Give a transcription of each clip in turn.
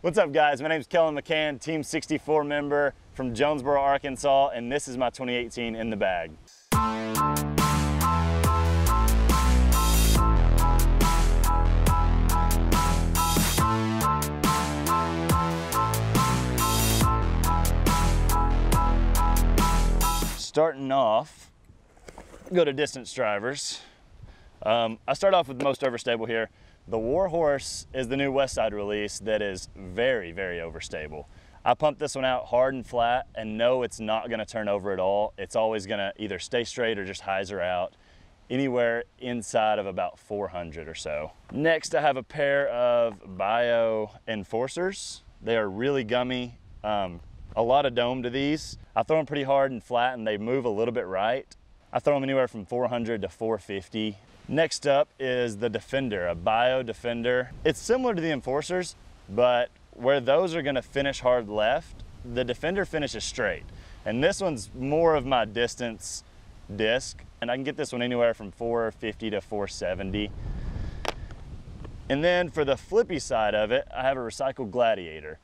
What's up guys, my name is Kellan McCann, Team 64 member from Jonesboro, Arkansas, and this is my 2018 in the bag. Starting off, go to distance drivers. I start off with most overstable here. The Warhorse is the new Westside release that is very, very overstable. I pumped this one out hard and flat and know it's not gonna turn over at all. It's always gonna either stay straight or just hyzer out anywhere inside of about 400 or so. Next, I have a pair of Biofuzion Enforcers. They are really gummy. A lot of dome to these. I throw them pretty hard and flat and they move a little bit right. I throw them anywhere from 400 to 450. Next up is the Defender, a Biofuzion Defender. It's similar to the Enforcers, but where those are gonna finish hard left, the Defender finishes straight. And this one's more of my distance disc, and I can get this one anywhere from 450 to 470. And then for the flippy side of it, I have a recycled Gladiator.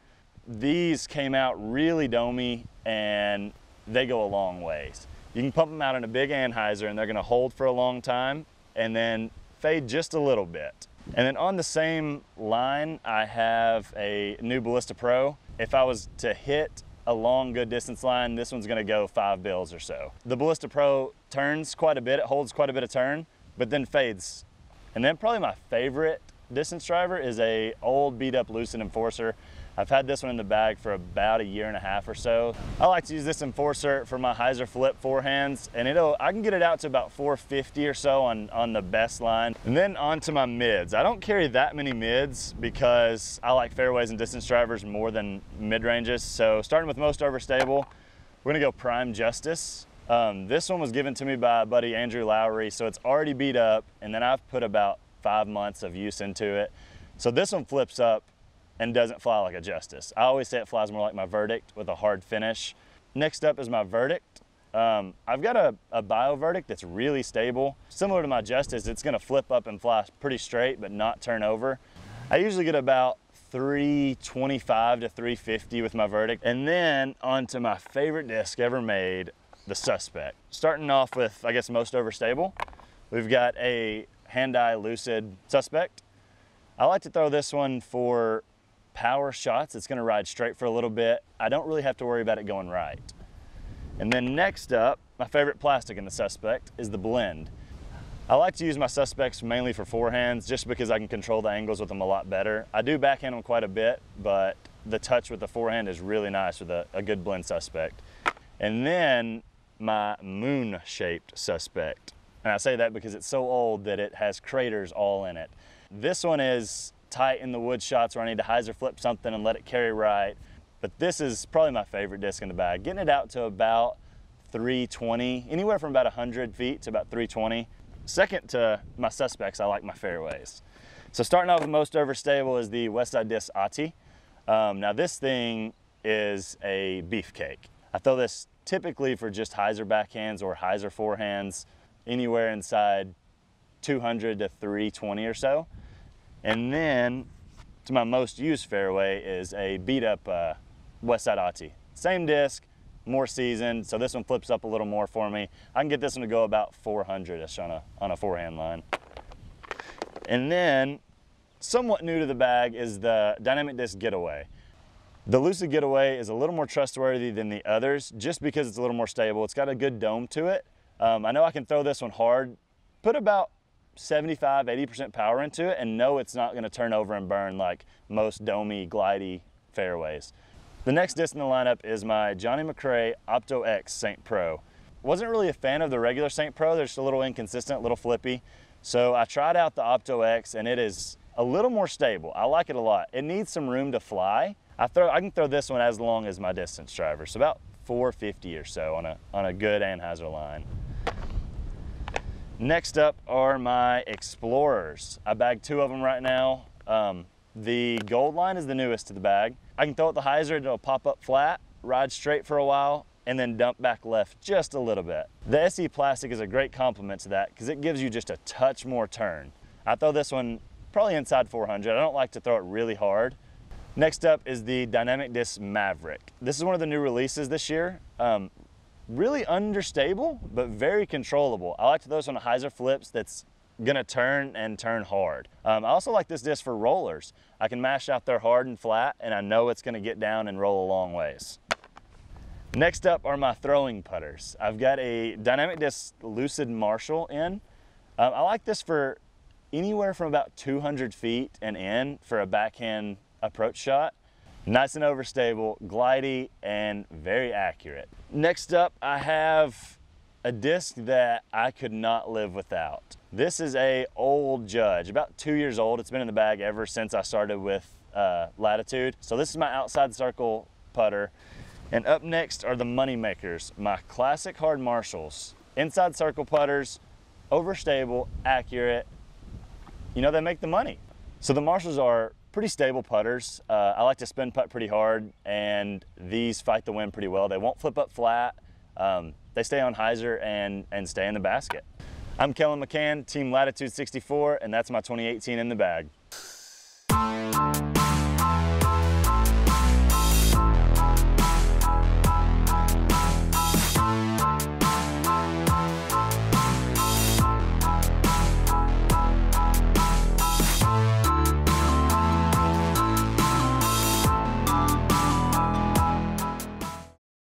These came out really domey and they go a long ways. You can pump them out in a big anhyzer and they're gonna hold for a long time and then fade just a little bit. And then on the same line, I have a new Ballista Pro. If I was to hit a long, good distance line, this one's gonna go 5 bills or so. The Ballista Pro turns quite a bit, it holds quite a bit of turn, but then fades. And then probably my favorite distance driver is a old beat up Lucid Enforcer. I've had this one in the bag for about a year and a half or so. I like to use this Enforcer for my hyzer flip forehands, and I can get it out to about 450 or so on the best line. And then onto my mids. I don't carry that many mids because I like fairways and distance drivers more than mid-ranges. So starting with most overstable, we're gonna go Prime Justice. This one was given to me by a buddy, Andrew Lowry, so it's already beat up, and then I've put about 5 months of use into it. So this one flips up and doesn't fly like a Justice. I always say it flies more like my Verdict with a hard finish. Next up is my Verdict. I've got a Verdict that's really stable. Similar to my Justice, it's gonna flip up and fly pretty straight but not turn over. I usually get about 325 to 350 with my Verdict. And then onto my favorite disc ever made, the Suspect. Starting off with, I guess, most overstable, we've got a hand-eye Lucid Suspect. I like to throw this one for power shots. It's gonna ride straight for a little bit. I don't really have to worry about it going right. And then next up, my favorite plastic in the Suspect is the Blend. I like to use my Suspects mainly for forehands just because I can control the angles with them a lot better. I do backhand them quite a bit, but the touch with the forehand is really nice with a good Blend Suspect. And then my moon-shaped Suspect. And I say that because it's so old that it has craters all in it. This one is tight in the wood shots where I need to hyzer flip something and let it carry right. But this is probably my favorite disc in the bag. Getting it out to about 320, anywhere from about 100 feet to about 320. Second to my Suspects, I like my fairways. So starting off with most overstable is the Westside Disc Ati. Now this thing is a beefcake. I throw this typically for just hyzer backhands or hyzer forehands, anywhere inside 200 to 320 or so. And then to my most used fairway is a beat up Westside Ati. Same disc, more seasoned, so this one flips up a little more for me. I can get this one to go about 400-ish on a forehand line. And then somewhat new to the bag is the Dynamic Disc Getaway. The Lucid Getaway is a little more trustworthy than the others just because it's a little more stable. It's got a good dome to it. I know I can throw this one hard, put about 75–80% power into it and know it's not going to turn over and burn like most domey, glidey fairways. The next disc in the lineup is my Johnny McRae Opto-X Saint Pro. Wasn't really a fan of the regular Saint Pro. They're just a little inconsistent, a little flippy. So I tried out the Opto-X and it is a little more stable. I like it a lot. It needs some room to fly. I can throw this one as long as my distance driver, so about 450 or so on a good anhyzer line. Next up are my Explorers. I bagged 2 of them right now. The gold line is the newest to the bag. I can throw it the hyzer, it'll pop up flat, ride straight for a while, and then dump back left just a little bit. The SE plastic is a great complement to that because it gives you just a touch more turn. I throw this one probably inside 400. I don't like to throw it really hard. Next up is the Dynamic Disc Maverick. This is one of the new releases this year. Really understable, but very controllable. I like to throw this on a hyzer flips that's gonna turn and turn hard. I also like this disc for rollers. I can mash out there hard and flat, and I know it's gonna get down and roll a long ways. Next up are my throwing putters. I've got a Dynamic Disc Lucid Marshall in. I like this for anywhere from about 200 feet and in for a backhand approach shot. Nice and overstable, glidey, and very accurate. Next up, I have a disc that I could not live without. This is a old Judge, about 2 years old. It's been in the bag ever since I started with Latitude. So this is my outside circle putter. And up next are the money makers, my classic hard Marshalls. Inside circle putters, overstable, accurate. You know, they make the money. So the Marshalls are pretty stable putters. I like to spin putt pretty hard, and these fight the wind pretty well. They won't flip up flat. They stay on hyzer and stay in the basket. I'm Kellan McCann, Team Latitude 64, and that's my 2018 in the bag.